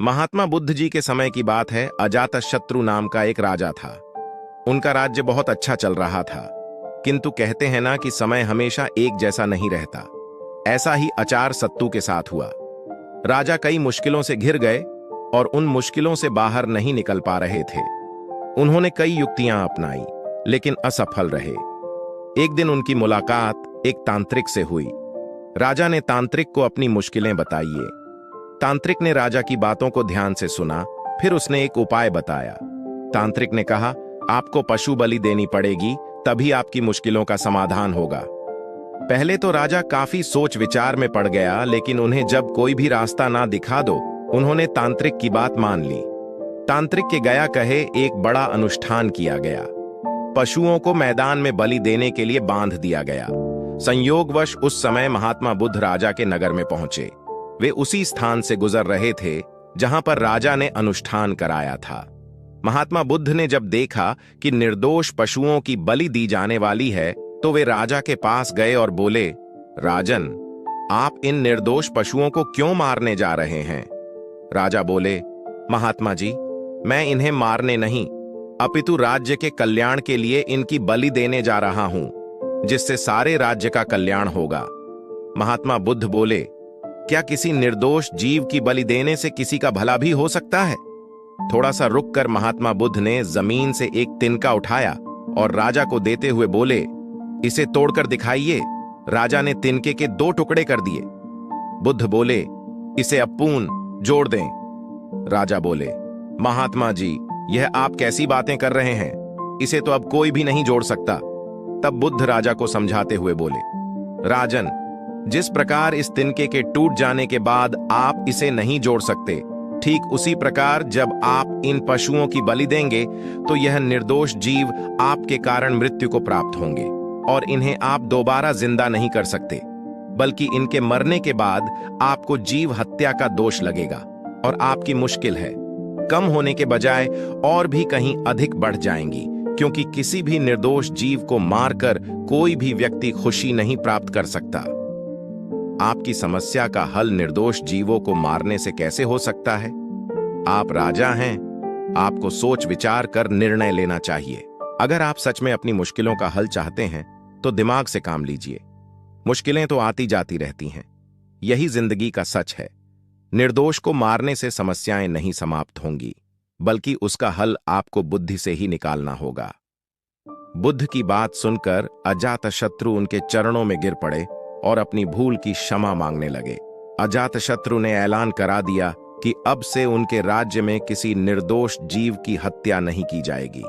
महात्मा बुद्ध जी के समय की बात है। अजातशत्रु नाम का एक राजा था। उनका राज्य बहुत अच्छा चल रहा था, किंतु कहते हैं ना कि समय हमेशा एक जैसा नहीं रहता। ऐसा ही अजातशत्रु के साथ हुआ। राजा कई मुश्किलों से घिर गए और उन मुश्किलों से बाहर नहीं निकल पा रहे थे। उन्होंने कई युक्तियां अपनाई, लेकिन असफल रहे। एक दिन उनकी मुलाकात एक तांत्रिक से हुई। राजा ने तांत्रिक को अपनी मुश्किलें बताई। तांत्रिक ने राजा की बातों को ध्यान से सुना, फिर उसने एक उपाय बताया। तांत्रिक ने कहा, आपको पशु बलि देनी पड़ेगी, तभी आपकी मुश्किलों का समाधान होगा। पहले तो राजा काफी सोच विचार में पड़ गया, लेकिन उन्हें जब कोई भी रास्ता ना दिखा दो, उन्होंने तांत्रिक की बात मान ली। तांत्रिक के गया कहे एक बड़ा अनुष्ठान किया गया। पशुओं को मैदान में बलि देने के लिए बांध दिया गया। संयोगवश उस समय महात्मा बुद्ध राजा के नगर में पहुंचे। वे उसी स्थान से गुजर रहे थे जहां पर राजा ने अनुष्ठान कराया था। महात्मा बुद्ध ने जब देखा कि निर्दोष पशुओं की बलि दी जाने वाली है, तो वे राजा के पास गए और बोले, राजन, आप इन निर्दोष पशुओं को क्यों मारने जा रहे हैं? राजा बोले, महात्मा जी, मैं इन्हें मारने नहीं, अपितु राज्य के कल्याण के लिए इनकी बलि देने जा रहा हूं, जिससे सारे राज्य का कल्याण होगा। महात्मा बुद्ध बोले, क्या किसी निर्दोष जीव की बलि देने से किसी का भला भी हो सकता है? थोड़ा सा रुककर महात्मा बुद्ध ने जमीन से एक तिनका उठाया और राजा को देते हुए बोले, इसे तोड़कर दिखाइए। राजा ने तिनके के 2 टुकड़े कर दिए। बुद्ध बोले, इसे अपूर्ण जोड़ दें। राजा बोले, महात्मा जी, यह आप कैसी बातें कर रहे हैं? इसे तो अब कोई भी नहीं जोड़ सकता। तब बुद्ध राजा को समझाते हुए बोले, राजन, जिस प्रकार इस तिनके के टूट जाने के बाद आप इसे नहीं जोड़ सकते, ठीक उसी प्रकार जब आप इन पशुओं की बलि देंगे तो यह निर्दोष जीव आपके कारण मृत्यु को प्राप्त होंगे और इन्हें आप दोबारा जिंदा नहीं कर सकते, बल्कि इनके मरने के बाद आपको जीव हत्या का दोष लगेगा और आपकी मुश्किल है कम होने के बजाय और भी कहीं अधिक बढ़ जाएंगी, क्योंकि किसी भी निर्दोष जीव को मारकर कोई भी व्यक्ति खुशी नहीं प्राप्त कर सकता। आपकी समस्या का हल निर्दोष जीवों को मारने से कैसे हो सकता है? आप राजा हैं, आपको सोच विचार कर निर्णय लेना चाहिए। अगर आप सच में अपनी मुश्किलों का हल चाहते हैं तो दिमाग से काम लीजिए। मुश्किलें तो आती जाती रहती हैं, यही जिंदगी का सच है। निर्दोष को मारने से समस्याएं नहीं समाप्त होंगी, बल्कि उसका हल आपको बुद्धि से ही निकालना होगा। बुद्ध की बात सुनकर अजातशत्रु उनके चरणों में गिर पड़े और अपनी भूल की क्षमा मांगने लगे। अजातशत्रु ने ऐलान करा दिया कि अब से उनके राज्य में किसी निर्दोष जीव की हत्या नहीं की जाएगी।